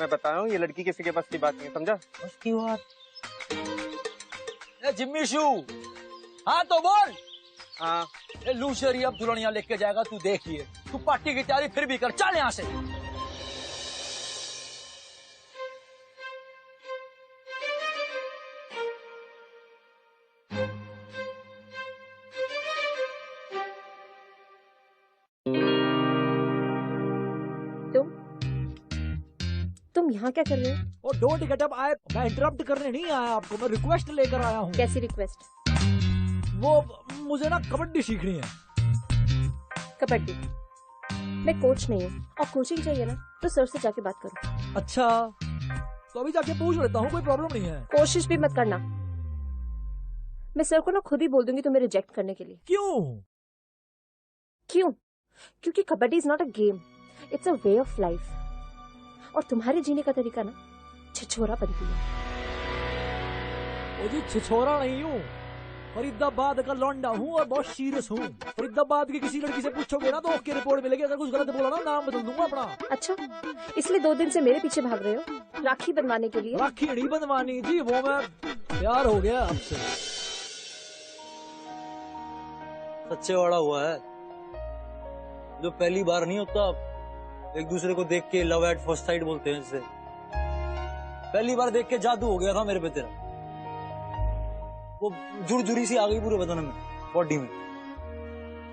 मैं बता रहा हूँ ये लड़की किसी के पास की बात नहीं है, समझा? उसकी बात। ए जिम्मी शू, हाँ तो बोल। हाँ ए लूशरी अब दुल्हनिया लेके जाएगा, तू देखिए। तू पार्टी की तैयारी फिर भी कर, चल यहाँ से। तुम यहाँ क्या कर रहे हो? और डोंट गेट अप, मैं इंटरप्ट करने नहीं आया आपको, मैं रिक्वेस्ट लेकर आया हूँ। कैसी रिक्वेस्ट? वो मुझे ना कबड्डी सीखनी है। कबड्डी? मैं कोच नहीं हूँ, और कोचिंग चाहिए ना तो सर से जाके बात करो। अच्छा तो अभी जाके पूछ लेता हूँ, कोई प्रॉब्लम नहीं है। कोशिश भी मत करना, मैं सर को ना खुद ही बोल दूंगी तुम्हें रिजेक्ट करने के लिए। क्यों? क्योंकि kabaddi is not a game, it's a way of life. और तुम्हारे जीने का तरीका ना छिछोरा बनती है। ओ जी छिछोरा नहीं हूँ, फरीदाबाद का लौंडा हूँ और बहुत सीरियस हूँ। फरीदाबाद की किसी लड़की से पूछोगे ना तो ओके रिपोर्ट मिलेगी, अगर कुछ गलत बोला ना नाम बदल दूंगा अपना। अच्छा, इसलिए 2 दिन से मेरे पीछे भाग रहे हो राखी बनवाने के लिए? राखी नहीं बनवानी जी, वो मैं प्यार हो गया आपसे। सच्चे वाला हुआ है, जो पहली बार नहीं होता, एक दूसरे को देख के लव एट फर्स्ट साइट बोलते हैं इसे। पहली बार देख के जादू हो गया था मेरे पे तेरा, वो जुड़जुड़ी सी आ गई पूरे बदन में, बॉडी में।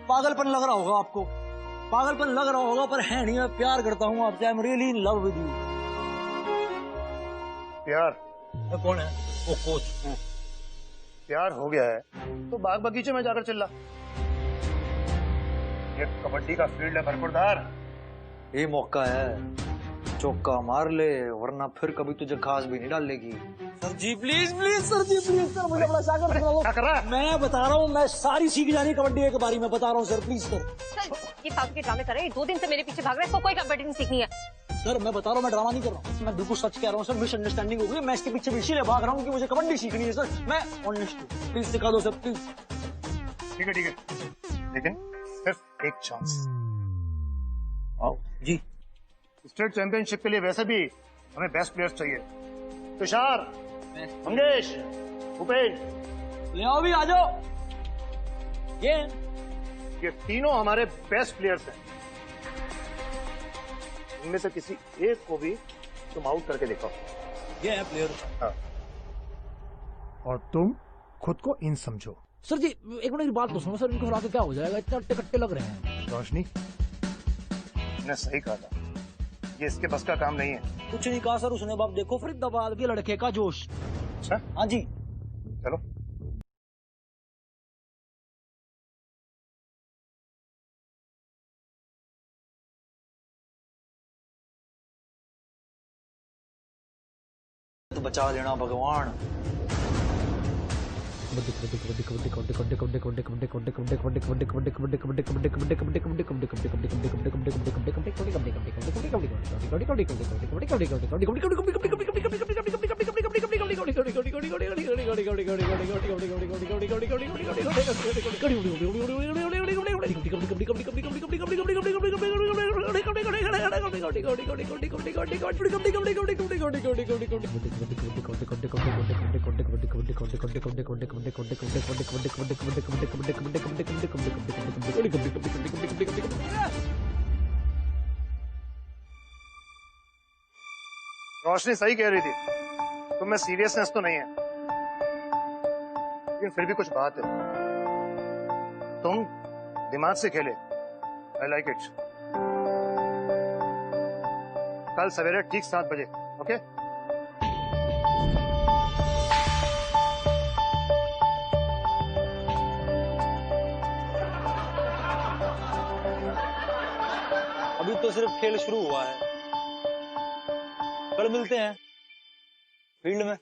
पागलपन लग रहा होगा आपको, पागलपन लग रहा होगा, पर है नहीं, मैं प्यार करता हूँ आपसे। I am really in love with you. प्यार? कौन है वो? कोच। प्यार हो गया है तो बाग बगीचे में जाकर चिल्ला। ये कबड्डी का फील्ड है भरपूरदार, ये मौका है, चौका मार ले, वरना फिर कभी तुझे घास भी नहीं डालेगी। Sir ji please please, sir ji please sir, मुझे बड़ा सागर क्या कर रहा है? मैं बता रहा हूँ, मैं सारी सीख जानी कबड्डी के बारे में बता रहा हूँ सर, प्लीज सर। ये फालतू के ड्रामे कर रहे हैं, 2 दिन से मेरे पीछे भाग रहे हैं, इसको कोई कबड्डी नहीं सीखनी है। सर मैं बता रहा हूँ, मैं ड्रामा नहीं कर रहा हूँ, मैं बिल्कुल सच कह रहा हूँ सर। मिसअंडरस्टैंडिंग हो गई, मैं इसके पीछे इसीलिए भाग रहा हूँ कि मुझे कबड्डी सीखनी है सर। मैं ऑनेस्ट हूँ, प्लीज सिखा दो सर प्लीज। ठीक है, लेकिन सिर्फ एक चांस। आओ जी। स्टेट चैंपियनशिप के लिए वैसे भी हमें बेस्ट प्लेयर्स चाहिए। तुषार, मंगेश, भूपेश, ले आओ भी, आ जाओ। ये तीनों हमारे बेस्ट प्लेयर्स हैं। इनमें से किसी एक को भी तुम आउट करके दिखाओ। ये है प्लेयर। हाँ। और तुम खुद को इन समझो। सर जी एक मिनट की बात तो सुनो सर, इनको हरा के क्या हो जाएगा, इतना अट्टे लग रहे हैं। रोशनी ने सही कहा था, ये इसके बस का काम नहीं है। कुछ नहीं कहा सर उसने, बाप देखो फरीदाबाद के लड़के का जोश। अच्छा हाँ जी चलो। तो बचा लेना भगवान। रोशनी सही कह रही थी, तुम में सीरियसनेस तो नहीं है, लेकिन फिर भी कुछ बात है। तुम दिमाग से खेले, आई लाइक इट। कल सवेरे ठीक 7 बजे, ओके? अभी तो सिर्फ खेल शुरू हुआ है, कल मिलते हैं फील्ड में।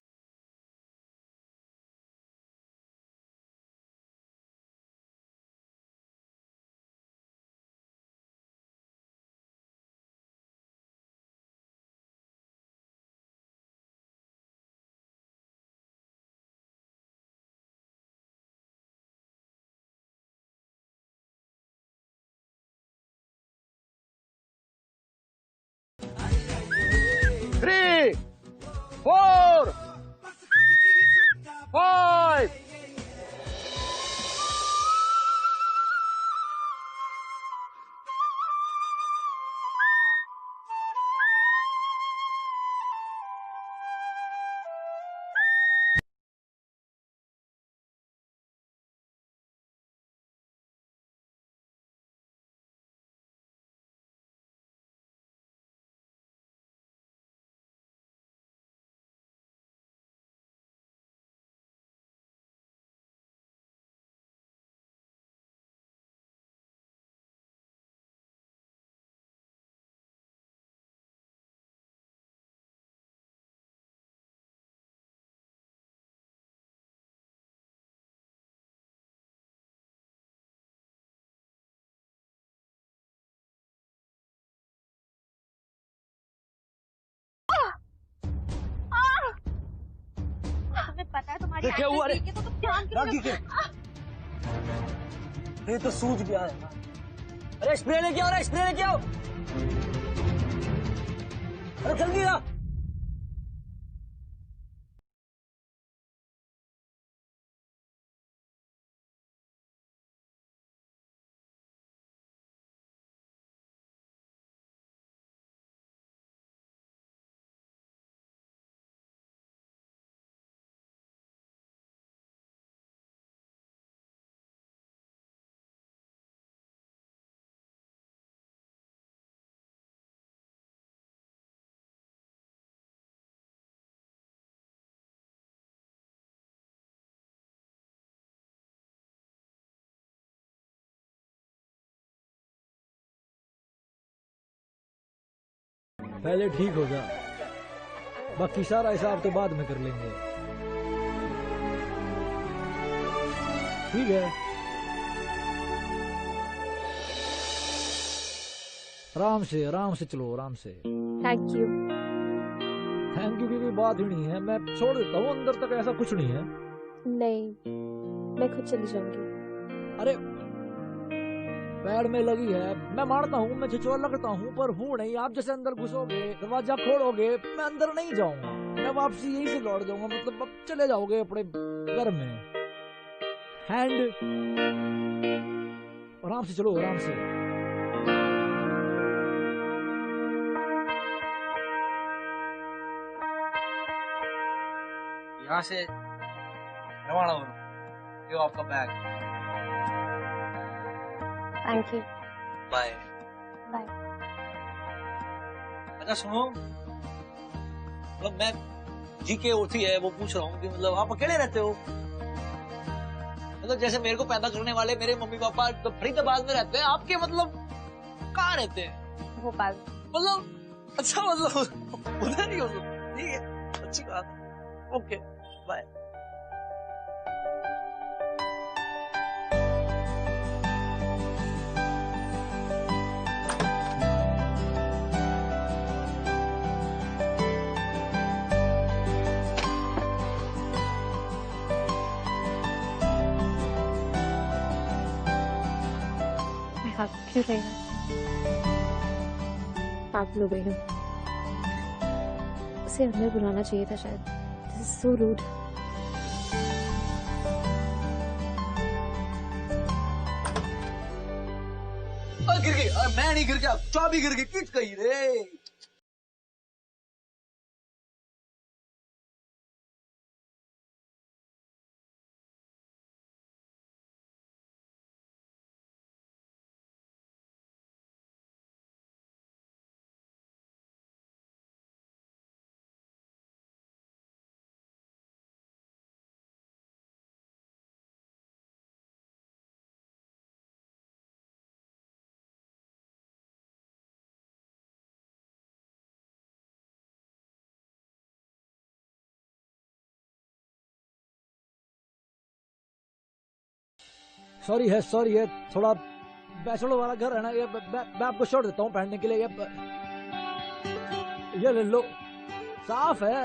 थ्री क्या हुआ रे? तो ध्यान रागी के ये तो सूझ गया है। अरे स्प्रे लेके आओ, अरे स्प्रे लेके आओ, अरे जल्दी आ। पहले ठीक हो जा, बाकी सारा हिसाब तो बाद में कर लेंगे। ठीक है, आराम से चलो, आराम से। Thank you. थैंक यू की कोई बात ही नहीं है, मैं छोड़ देता हूँ अंदर तक, ऐसा कुछ नहीं है। नहीं, मैं खुद चली जाऊंगी। अरे पैर में लगी है, मैं मानता हूँ, मैं छिछोर लगता हूँ, पर हूँ नहीं। आप जैसे अंदर घुसोगे, दरवाजा खोलोगे, मैं अंदर नहीं जाऊंगा, मैं वापसी यहीं से लौट जाऊंगा। मतलब अब चले जाओगे अपने घर में। हैंड, आराम से चलो, आराम से। यहाँ से रवाना हो, ये आपका bag. Thank you. Bye bye. अच्छा सुनो, मतलब मैं जी के होती है वो पूछ रहा हूँ कि मतलब आप अकेले रहते हो? मतलब जैसे मेरे को पैदा करने वाले मेरे मम्मी पापा तो फरीदाबाद में रहते हैं, आपके मतलब कहाँ रहते हैं? भोपाल। मतलब अच्छा, मतलब उधर ही हो तुम? ठीक है, अच्छी बात। Okay, bye. क्यों रहेगा? पागल हो गई हूँ। उसे अंदर बुलाना चाहिए था शायद। This is so rude. गिर गई, मैं नहीं गिर गया, चाबी गिर गई, किट गई रे। सॉरी है, थोड़ा बैचलर वाला घर है ना, ये मैं आपको छोड़ देता हूँ पहनने के लिए। ये ले लो, साफ है।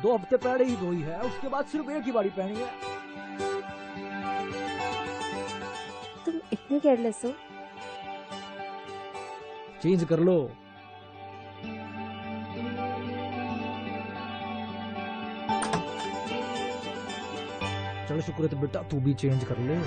2 हफ्ते पहले ही धोई है, उसके बाद सिर्फ एक ही बारी पहनी है। तुम इतने केयरलेस हो? चेंज कर लो। चलो शुक्र है तो बेटा, तू भी चेंज कर ले।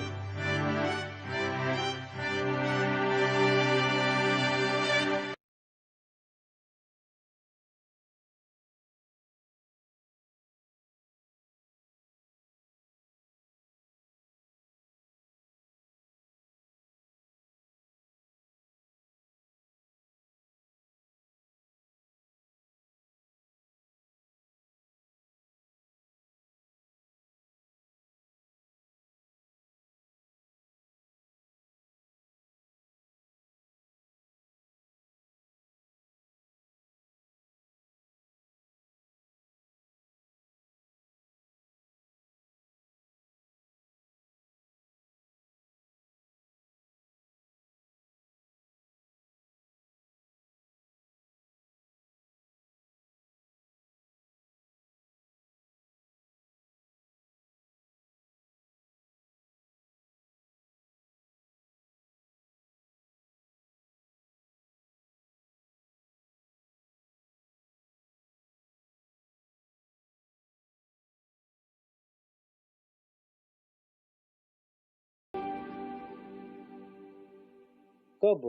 कब?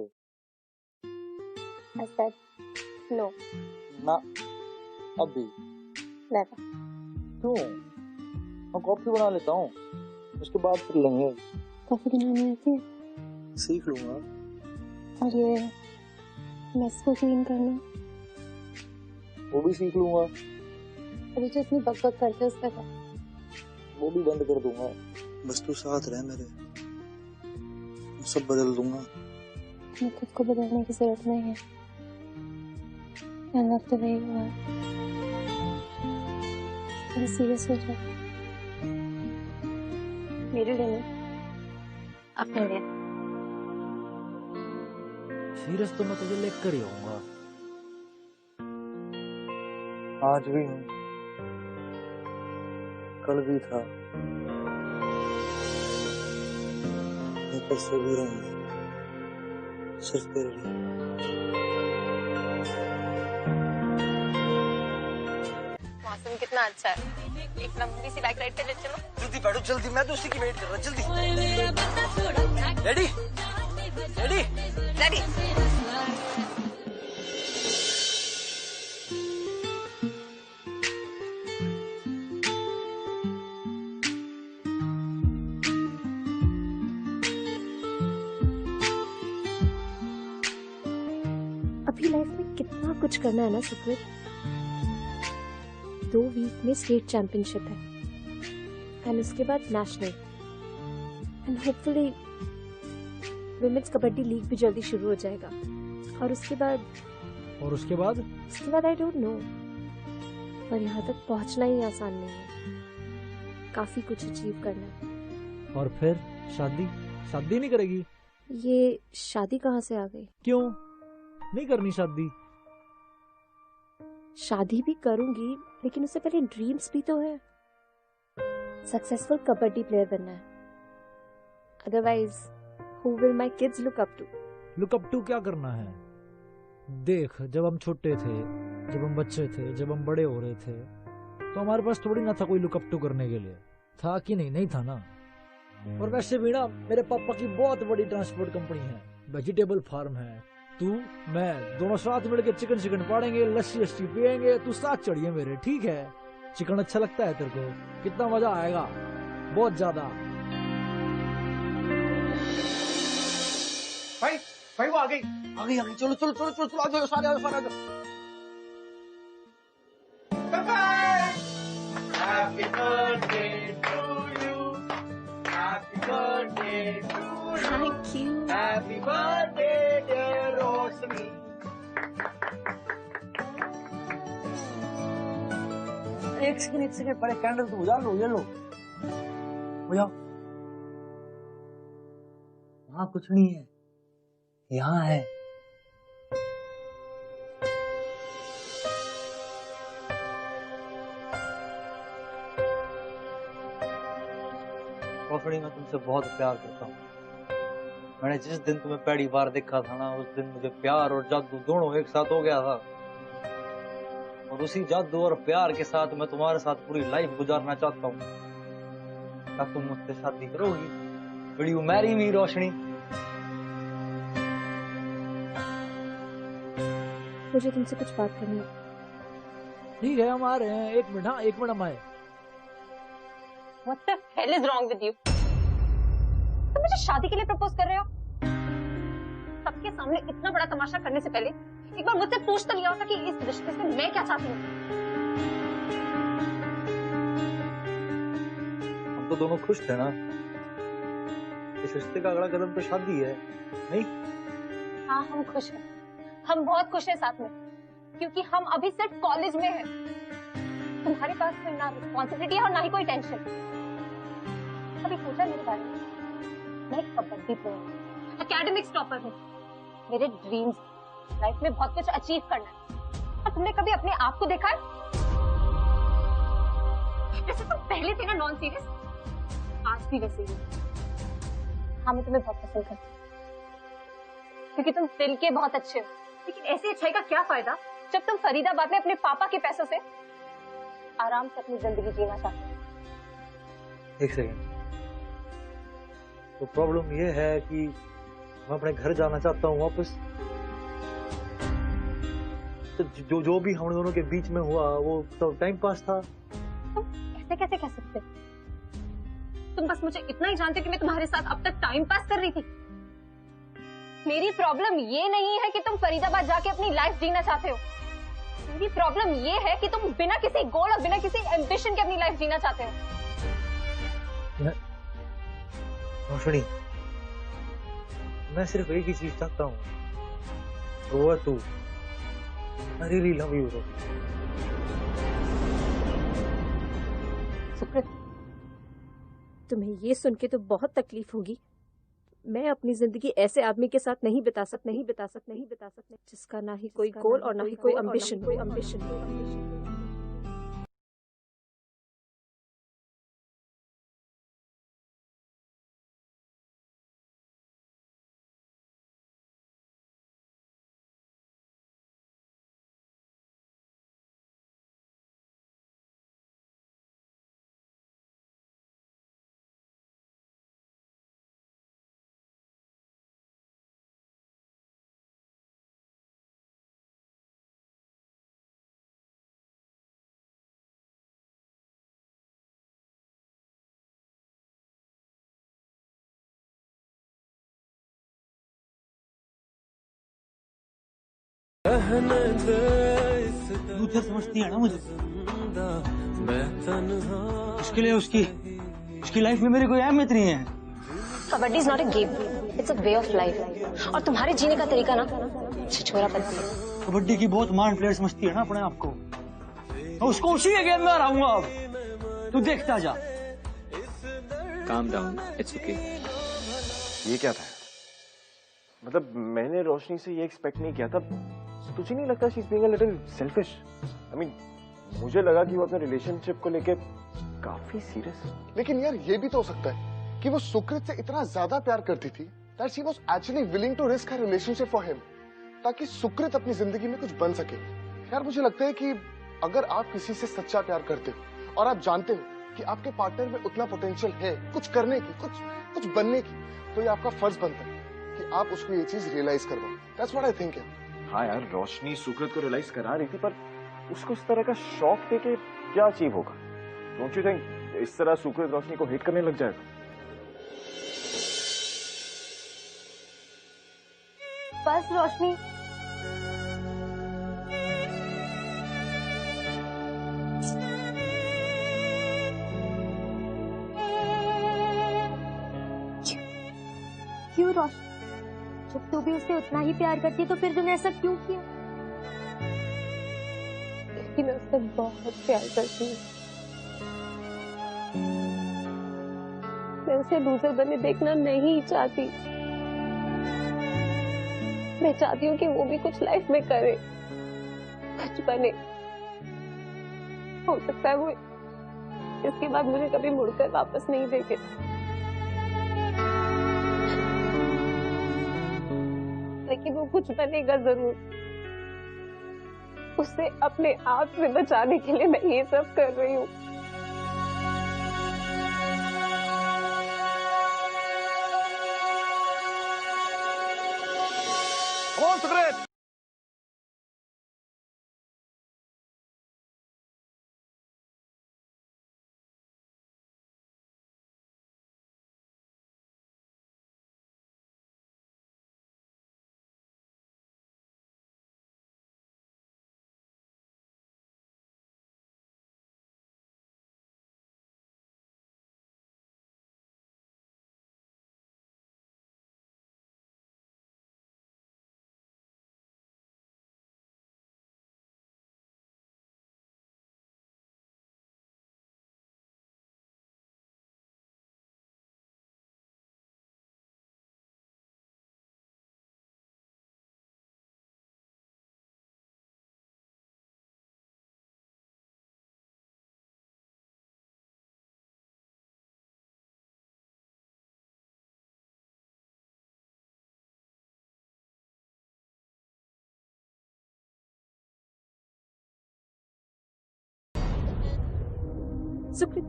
I said no. ना अभी। Never. क्यों? मैं कॉफी बना लेता हूँ, उसके बाद फिर लेंगे। कॉफी बनानी आती है? सीख लूंगा। और ये मेस को क्लीन करना? वो भी सीख लूंगा। अभी जो इतनी बकबक करते हैं उसका क्या? वो भी बंद कर दूंगा। बस तू साथ रह मेरे, सब बदल दूंगा। मैं खुद को बदलने की जरूरत नहीं है। I love the way you are. थोड़ी सीरियस हो जाओ। मेरे लिए नहीं, अपने लिए। सीरियस तो मैं तुझे लेकर ही आऊंगा। आज भी हूँ, कल भी था, मैं परसों भी रहूंगा, सिर्फ तेरे लिए। मौसम कितना अच्छा है, एक लंबी सी बाइक राइड पे ले चलो। जल्दी बैठो जल्दी, मैं तो उसी की वेट कर रहा हूँ। जल्दी। Ready ready ready. अभी लाइफ में कितना कुछ करना है ना सुकृत। 2 वीक में स्टेट चैंपियनशिप है एंड उसके बाद national and hopefully women's kabaddi league भी जल्दी शुरू हो जाएगा। और उसके बाद आई डोंट नो, पर यहाँ तक पहुँचना ही आसान नहीं है, काफी कुछ अचीव करना है। और फिर शादी नहीं करेगी? ये शादी कहाँ से आ गई? क्यों नहीं करनी शादी? शादी भी करूंगी, लेकिन उससे पहले ड्रीम्स भी तो है। सक्सेसफुल कबड्डी प्लेयर बनना है, otherwise who will my kids look up to? क्या करना है? देख, जब हम छोटे थे, जब हम बच्चे थे, जब हम बड़े हो रहे थे, तो हमारे पास थोड़ी ना था कोई लुक अप टू करने के लिए। था कि नहीं था ना। और वैसे भी ना, मेरे पापा की बहुत बड़ी ट्रांसपोर्ट कंपनी है, वेजिटेबल फार्म है। तू मैं दोनों साथ मिलकर चिकन पाड़ेंगे, लस्सी पियेंगे, तू साथ चढ़िए मेरे, ठीक है? चिकन अच्छा लगता है तेरे को? कितना मजा आएगा, बहुत ज्यादा। भाई वो आ गई। चलो आ जाओ सारे आ जाओ। Happy birthday to you. Happy birthday to you. Thank you. Happy birthday dear Roshni. एक सेकंड पहले कैंडल तो बुझा लो, ये लो बुझाओ। वहाँ कुछ नहीं है, यहाँ है। रोशनी, मैं तुमसे बहुत प्यार करता हूँ। मैंने जिस दिन तुम्हें पहली बार देखा था ना, उस दिन मुझे प्यार और जादू दोनों एक साथ हो गया था। और उसी जादू और प्यार के साथ मैं तुम्हारे साथ पूरी लाइफ गुजारना चाहता हूँ। क्या तुम मुझसे शादी करोगी? Will you marry me, रोशनी? मुझे तुमसे कुछ बात करनी है। ठीक है, हम आ रहे हैं। 1 मिनट, हाँ 1 मिनट हम आए। What the hell is wrong with you? तुम मुझे शादी के लिए प्रपोज कर रहे हो? सबके सामने इतना बड़ा तमाशा करने से पहले एक बार मुझसे पूछ तो लिया होता कि इस रिश्ते से मैं क्या चाहती हूँ। हम तो दोनों खुश थे ना। इस रिश्ते का अगला कदम तो शादी है, नहीं? हाँ, हम खुश हैं, हम बहुत खुश हैं साथ में, क्योंकि हम अभी सिर्फ कॉलेज में हैं। तुम्हारे पास कोई ना रिस्पॉन्सिबिलिटी है और ना ही कोई टेंशन। अभी सोचा मेरे बारे में? मैं एक कबड्डी प्लेयर, एकेडमिक्स टॉपर हूँ। मेरे ड्रीम्स लाइफ में बहुत कुछ अचीव करना है। और तुमने कभी अपने आप को देखा है? जैसे तुम पहले थे ना नॉन सीरियस, आज भी वैसे ही। हाँ, मैं तुम्हें बहुत पसंद करती हूँ, क्योंकि तुम दिल के बहुत अच्छे हो। लेकिन ऐसी अच्छाई का क्या फायदा जब तुम फरीदाबाद में अपने पापा के पैसों से आराम से अपनी जिंदगी जीना चाहते हो। 1 सेकंड। तो प्रॉब्लम ये है कि मैं अपने घर जाना चाहता हूँ वापस। तो जो भी हम दोनों के बीच में हुआ वो तो टाइम पास था। ऐसे कैसे कह सकते? तुम बस मुझे इतना ही जानते हो कि मैं तुम्हारे साथ अब तक टाइम पास कर रही थी। मेरी प्रॉब्लम ये नहीं है कि तुम फरीदाबाद जाके अपनी लाइफ जीना चाहते हो। मेरी प्रॉब्लम ये है कि तुम बिना किसी गोल और बिना किसी एम्बिशन के अपनी लाइफ जीना चाहते हो। रोशनी, मैं सिर्फ एक ही चीज चाहता हूँ, वो है तू। I really love you, सुकृत, तुम्हें ये सुन के तो बहुत तकलीफ होगी। मैं अपनी जिंदगी ऐसे आदमी के साथ नहीं बिता सकती जिसका ना ही कोई गोल और ना ही कोई एम्बिशन। फ्यूचर समझती है ना मुझे, उसके लिए उसकी लाइफ में मेरी कोई अहमियत नहीं है। Kabaddi is not a game, it's a way of life. और तुम्हारे जीने का तरीका ना छिछोरापन है। कबड्डी की बहुत महान प्लेयर समझती है ना अपने आप को। मैं उसको उसी के गेम में हराऊंगा अब, तू देखता जा। Calm down, it's okay. ये क्या था? मतलब मैंने रोशनी से ये एक्सपेक्ट नहीं किया था। तुझे नहीं लगता she is being a little selfish? I mean, मुझे लगा कि वो अपने रिलेशनशिप को लेके काफी सीरियस है। लेकिन यार ये भी तो हो सकता है कि वो सुकृत से इतना ज्यादा प्यार करती थी that she was actually willing to risk her relationship for him, ताकि सुकृत अपनी जिंदगी में कुछ बन सके। यार मुझे लगता है कि अगर आप किसी से सच्चा प्यार करते हो और आप जानते हो कि आपके पार्टनर में उतना पोटेंशियल है कुछ करने की, कुछ बनने की, तो ये आपका फर्ज बनता है कि आप उसको ये चीज रियलाइज करवाओ। That's what I think है। हाँ यार, रोशनी सुकृत को रियलाइज करा रही थी, पर उसको इस तरह का शॉक देके क्या अचीव होगा? डोंट यू थिंक इस तरह सुकृत रोशनी को हेट करने लग जाएगा? बस रोशनी, क्यों रोशनी? जब तू भी उससे उतना ही प्यार करती है तो फिर तूने ऐसा क्यों किया? क्योंकि मैं उससे बहुत प्यार करती हूँ। मैं उसे लूजर बने देखना नहीं चाहती। मैं चाहती हूँ कि वो भी कुछ लाइफ में करे, कुछ बने। हो सकता है वो इसके बाद मुझे कभी मुड़कर वापस नहीं देखे, लेकिन वो कुछ बनेगा जरूर। उसे अपने आप से बचाने के लिए मैं ये सब कर रही हूँ। सुकृत, सुकृत,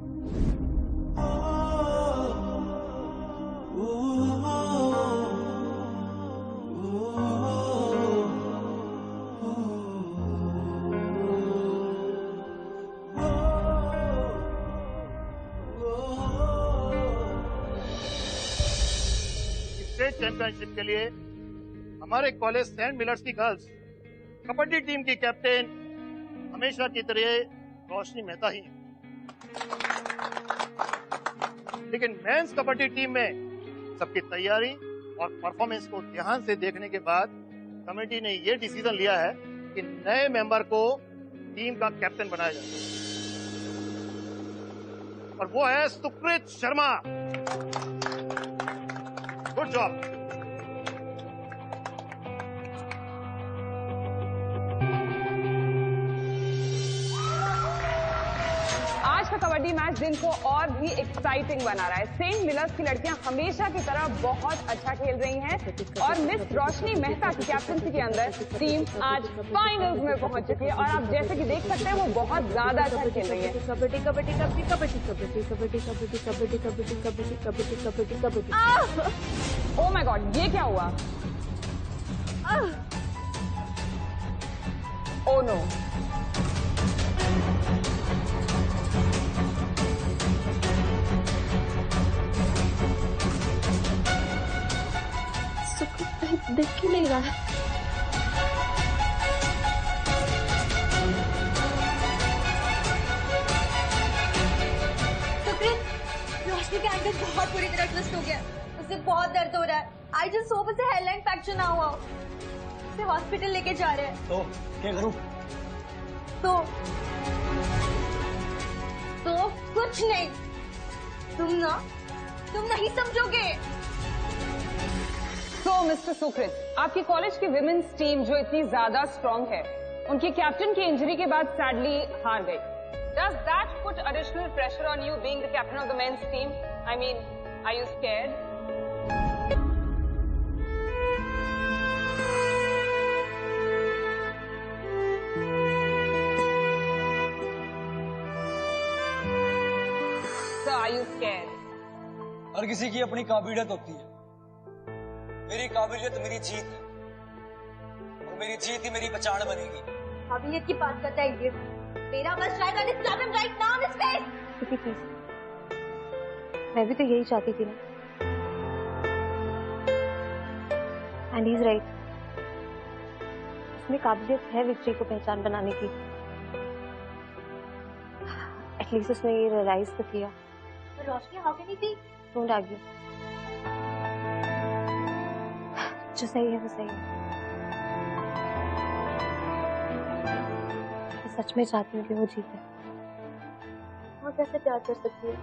स्टेट चैंपियनशिप के लिए हमारे कॉलेज सेंट मिलर्स की गर्ल्स कबड्डी टीम की कैप्टन हमेशा की तरह रोशनी मेहता ही है। लेकिन मेंस कबड्डी टीम में सबकी तैयारी और परफॉर्मेंस को ध्यान से देखने के बाद कमेटी ने यह डिसीजन लिया है कि नए मेंबर को टीम का कैप्टन बनाया जाए और वो है सुकृत शर्मा। Good job. आज का कबड्डी मैच दिन को और भी एक्साइटिंग बना रहा है। सेंट मिलर्स की लड़कियां हमेशा की तरह बहुत अच्छा खेल रही हैं और मिस रोशनी मेहता की कैप्टनसी के अंदर टीम आज फाइनल्स में पहुंच चुकी है और आप जैसे कि देख सकते हैं वो बहुत ज्यादा अच्छा खेल रही है। Kabaddi kabaddi kabaddi kabaddi kabaddi kabaddi kabaddi kabaddi kabaddi kabaddi kabaddi kabaddi kabaddi. Oh my god, ये क्या हुआ? Oh no. दिख क्यों नहीं रहा है? रोशनी का एंकल बहुत बुरी तरह ट्विस्ट हो गया, उसे बहुत दर्द हो रहा है। आई जस्ट होप उसे हेडलाइन फ्रैक्चर ना हुआ। उसे हॉस्पिटल लेके जा रहे हैं। तो क्या करूं? तो कुछ नहीं। तुम नहीं समझोगे। तो मिस्टर सुकृत, आपकी कॉलेज की विमेन्स टीम जो इतनी ज्यादा स्ट्रांग है, उनकी कैप्टन की इंजरी के बाद सैडली हार गई। Does that put additional pressure on you being the captain of the men's team? I mean, are you scared? So, are you scared? हर किसी की अपनी काबिलियत होती है। मेरी काबिलियत मेरी जीत है और मेरी जीत ही मेरी पहचान बनेगी। काबिलियत की बात करता है ये। मेरा बस ट्राई करने slap him right now in his face. Please, मैं भी तो यही चाहती थी ना। एंड ही इज राइट, इसमें काबिलियत है विक्ट्री को पहचान बनाने की। एटलीस्ट उसने ये रियलाइज तो किया। Roshni, how can he be? Don't argue, जो सही है वो सही है। मैं सच में चाहती हूँ कि वो जीते। वो कैसे प्यार कर सकती है?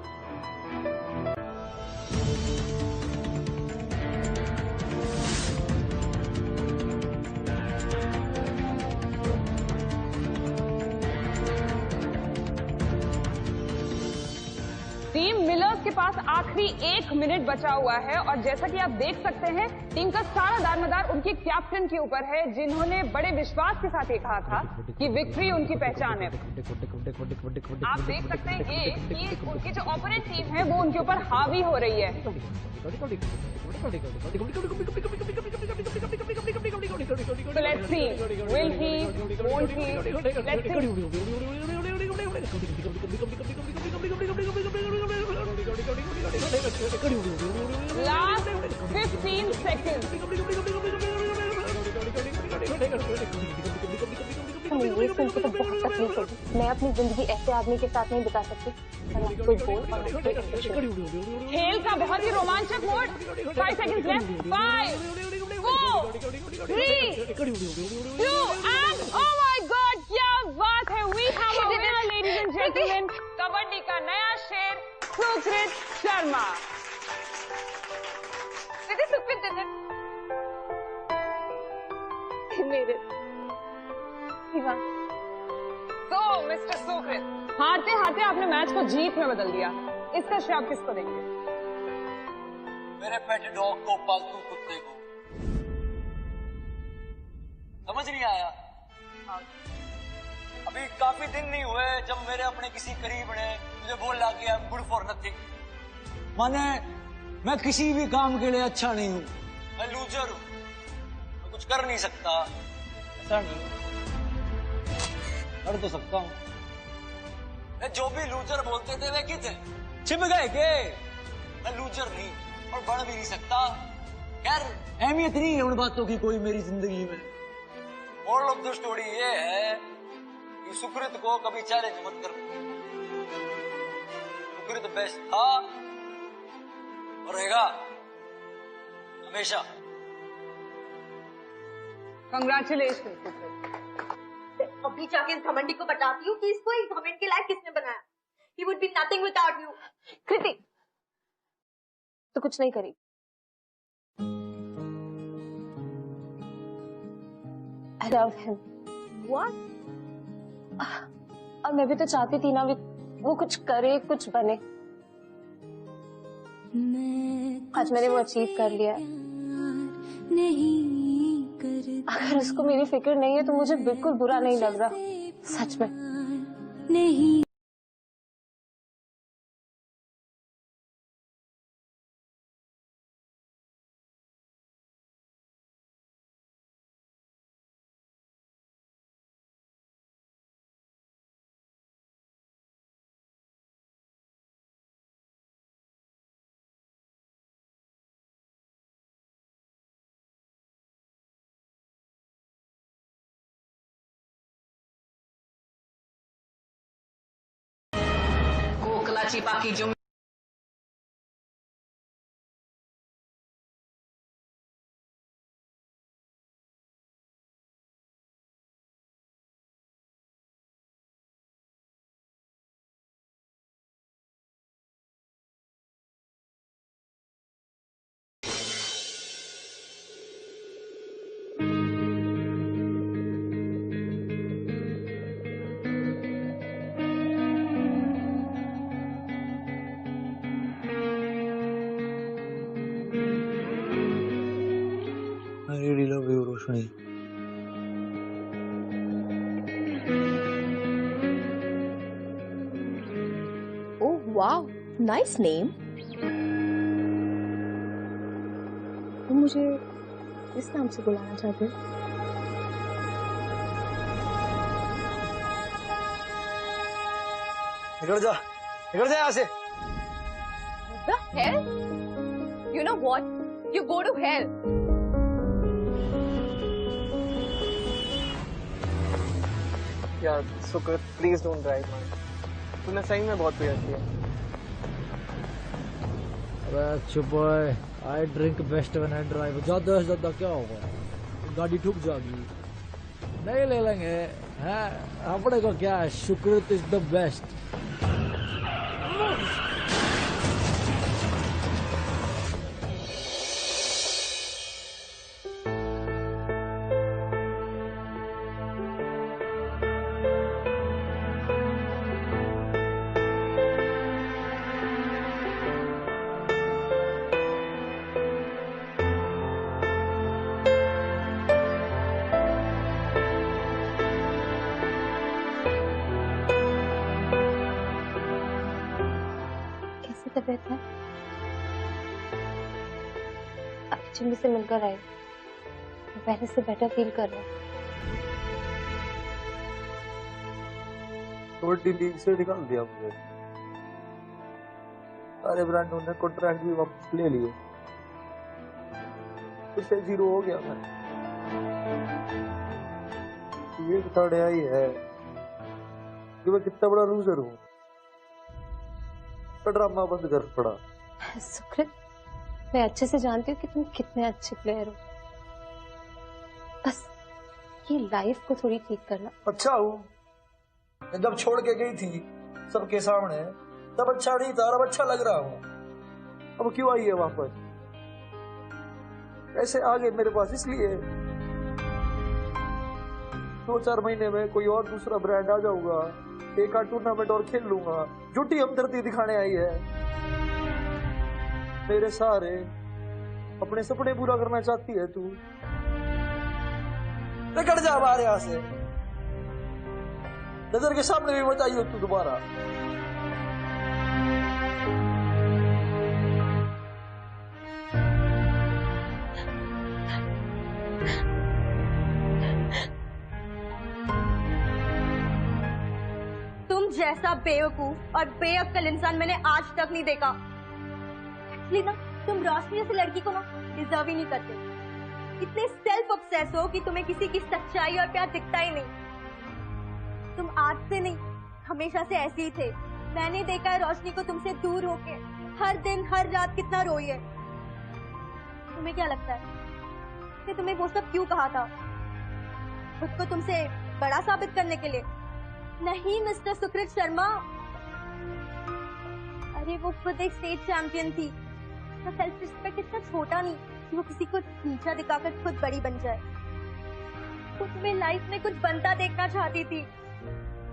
टीम मिलर्स के पास आखिरी 1 मिनट बचा हुआ है और जैसा कि आप देख सकते हैं टीम का सारा दारोमदार उनके कैप्टन के ऊपर है, जिन्होंने बड़े विश्वास के साथ ये कहा था कि विक्ट्री उनकी पहचान है। आप देख सकते हैं ये कि उनकी जो ओपोनेंट टीम है वो उनके ऊपर हावी हो रही है। So let's see, will he, won't he? Let's see. Last 15 seconds. ये सुन के तो बहुत तकलीफ होगी। मैं अपनी जिंदगी ऐसे आदमी के साथ नहीं बिता सकती। कोई बोल। खेल का बहुत ही रोमांचक mode. 5 seconds left. 5, 4, 3, 2 and oh my God, क्या बात है! We have a winner, ladies and gentlemen. Kabaddi का नया शेर सुकृत शर्मा। सुकृत मेरे तो मिस्टर सुकृत, हारते हारते आपने मैच को जीत में बदल दिया। इसका श्रेय आप किसको देंगे? मेरे पेट डॉग को, पालतू कुत्ते को। समझ नहीं आया? अभी काफी दिन नहीं हुए जब मेरे अपने किसी करीब ने मुझे बोला कि I am good for nothing. माने मैं किसी भी काम के लिए अच्छा नहीं हूं, मैं लूजर हूं। कुछ कर नहीं सकता, ऐसा नहीं, कर तो सकता हूँ। जो भी लूजर बोलते थे वे किथे छिप गए के? मैं लूजर नहीं और बढ़ भी नहीं सकता। खैर अहमियत नहीं है उन बातों की कोई मेरी जिंदगी में। मोरल ऑफ द स्टोरी ये है कि सुकृत को कभी चैलेंज मत कर। सुकृत बेस्ट था और रहेगा हमेशा। कंग्रेचुलेशन। अभी जाके इस घमंडी को बताती हूँ कि इसको इस घमंड के लायक किसने बनाया। He would be nothing without you. कृति, तो कुछ नहीं करी। I love him. What? और मैं भी तो चाहती थी ना वो कुछ करे, कुछ बने। आज मैंने वो अचीव कर लिया। अगर उसको मेरी फिक्र नहीं है तो मुझे बिल्कुल बुरा नहीं लग रहा, सच में नहीं। कोकलाची पाकी जो I really love you, Roshni. Oh wow, nice name. तुम मुझे किस नाम से बुलाना चाहते हो? निकल जा यहाँ से। The hell? You know what? You go to hell. यार सुकृत, प्लीज डोंट ड्राइव मैन। तूने सही में बहुत प्यार किया। अबे चुप है। I drink best when I drive. ज्यादा से ज्यादा क्या होगा, गाड़ी ठुक जाएगी। नहीं ले लेंगे हैं, अपने को क्या है, सुकृत इज द बेस्ट। तबीयत है? अभी जिम्मी से मिलकर आई, पहले से बेटर फील कर रहा हूँ। छोटी लीग से निकाल दिया मुझे। सारे ब्रांडों ने कॉन्ट्रैक्ट भी वापस ले लिए, फिर से जीरो हो गया मैं। ये बताने आई है कि मैं कितना बड़ा लूजर हूँ। ड्रामा बंद कर पड़ा। सुकृत, मैं अच्छे से जानती हूँ कि तुम कितने अच्छे प्लेयर हो। बस ये लाइफ को थोड़ी ठीक करना। अच्छा हूँ, जब छोड़ के गई थी सबके सामने तब अच्छा नहीं था, अब अच्छा लग रहा हूँ। अब क्यों आई है वापस? ऐसे आ गए मेरे पास इसलिए। 2-4 महीने में कोई और दूसरा ब्रांड आ जाऊंगा, एक आध टूर्नामेंट और खेल लूंगा। झूठी हमदर्दी दिखाने आई है। मेरे सारे अपने सपने पूरा करना चाहती है तू। निकल जा बाहर यहाँ से, नजर के सामने भी मत आई हो तू दोबारा। जैसा बेवकूफ और बेअक्ल इंसान मैंने आज तक नहीं देखा। एक्चुअली ना तुम रोशनी जैसी लड़की को ना डिजर्व ही नहीं करते। इतने सेल्फ ऑब्सेस हो कि तुम्हें किसी की सच्चाई और प्यार दिखता ही नहीं। तुम आज से नहीं हमेशा से ऐसे ही थे। मैंने देखा है रोशनी को तुमसे दूर होके हर दिन हर रात कितना रोई है। तुम्हें क्या लगता है कि तुम्हें वो सब क्यों कहा था? खुद को तुमसे बड़ा साबित करने के लिए? नहीं मिस्टर सुकृत शर्मा, अरे वो खुद एक स्टेट चैंपियन थी। उसका सेल्फ रिस्पेक्ट इतना छोटा नहीं कि वो किसी को नीचा दिखाकर खुद बड़ी बन जाए। वो तुम्हें लाइफ में कुछ बनता देखना चाहती थी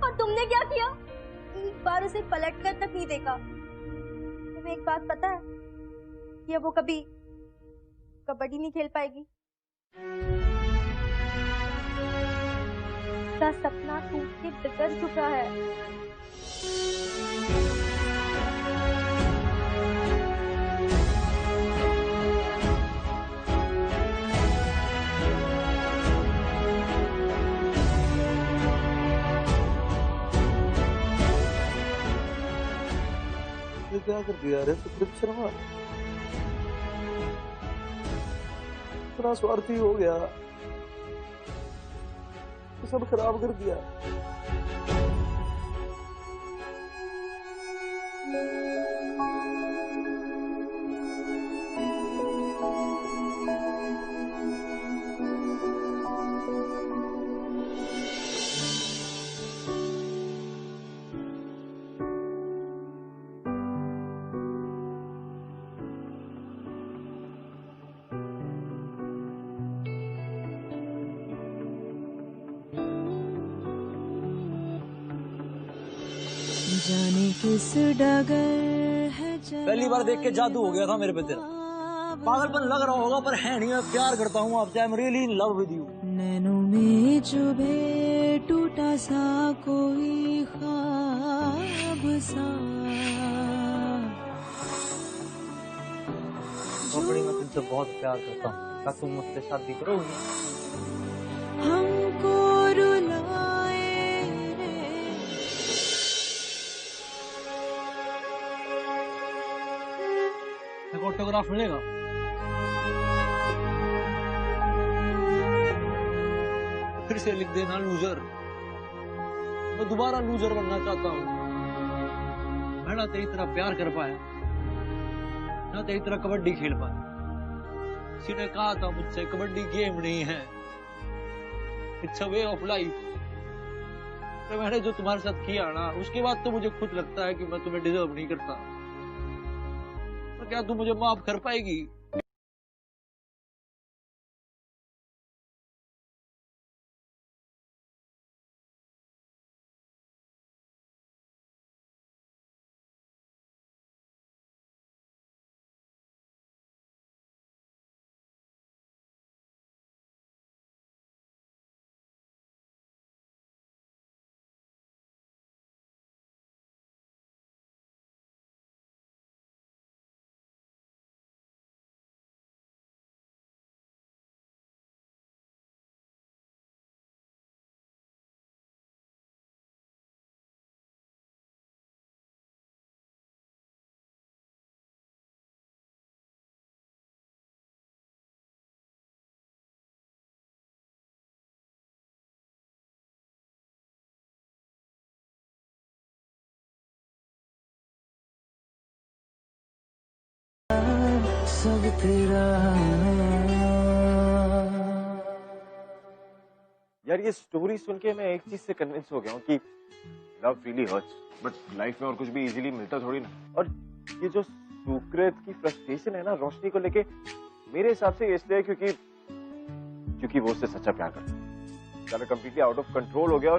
और तुमने क्या किया? एक बार उसे पलट कर तक नहीं देखा। तुम्हें एक बात पता है कि वो कभी कबड्डी नहीं खेल पाएगी। उसका सपना टूट के बिखर चुका है। ये क्या कर दिया रे सुकृत शर्मा? इतना स्वार्थी हो गया, तो सब खराब कर दिया। जाने किस डगर है पहली बार देख के जादू हो गया था मेरे पे तेरा। पागलपन लग रहा होगा पर है नहीं, मैं प्यार करता हूँ आपसे। I am really in love with you. नैनों में चुभे टूटा सा कोई ख्वाब सा। बड़ी मैं तुमसे बहुत प्यार करता हूँ। क्या तुम मुझसे शादी करोगी? हमको रुलाए ऑटोग्राफ मिलेगा? फिर से लिख देना लूजर। मैं दोबारा लूजर बनना चाहता हूँ। मैं ना तेरी तरह प्यार कर पाया, ना तेरी तरह कबड्डी खेल पाया। किसी ने कहा था मुझसे कबड्डी गेम नहीं है, it's a way of life. तो मैंने जो तुम्हारे साथ किया ना, उसके बाद तो मुझे खुद लगता है कि मैं तुम्हें डिजर्व नहीं करता। तो क्या तू मुझे माफ कर पाएगी? सब तेरा। यार ये स्टोरी सुन के मैं एक चीज से कन्विंस हो गया हूँ कि love really hurts, but life में और कुछ भी इजीली मिलता थोड़ी ना। और ये जो सुकृत की फ्रस्ट्रेशन है ना रोशनी को लेके, मेरे हिसाब से इसलिए क्योंकि वो उससे सच्चा प्यार करता है। सारा कंप्लीटली आउट ऑफ कंट्रोल हो गया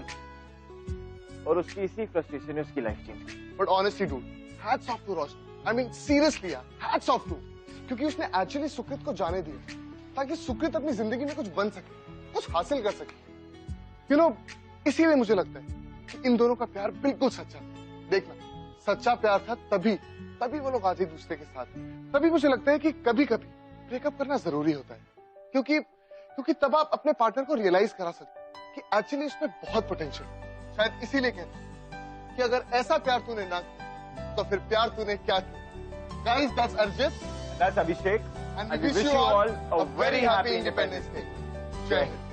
और उसकी इसी फ्रस्ट्रेशन ने उसकी लाइफ चेंज की। But honestly dude, hats off to Roshni. I mean seriously यार, हैट्स ऑफ टू। क्योंकि उसने एक्चुअली सुकृत को जाने दिया ताकि सुकृत अपनी जिंदगी में कुछ बन सके, कुछ हासिल कर सके। यू नो, इसीलिए मुझे लगता है कि इन दोनों का प्यार बिल्कुल सच्चा था। देखना, सच्चा प्यार था तभी वो लोग आज एक दूसरे के साथ। तभी मुझे लगता है कि कभी कभी ब्रेकअप करना जरूरी होता है, क्योंकि तब आप अपने पार्टनर को रियलाइज करा सकते कि एक्चुअली उसमें बहुत पोटेंशियल है। शायद इसीलिए कहते हैं कि अगर ऐसा प्यार तूने ना किया तो फिर प्यार तूने क्या किया। गाइस, दैट्स अर्जित, that's Abhishek, and we wish you all a very happy Independence Day. Jai Hind.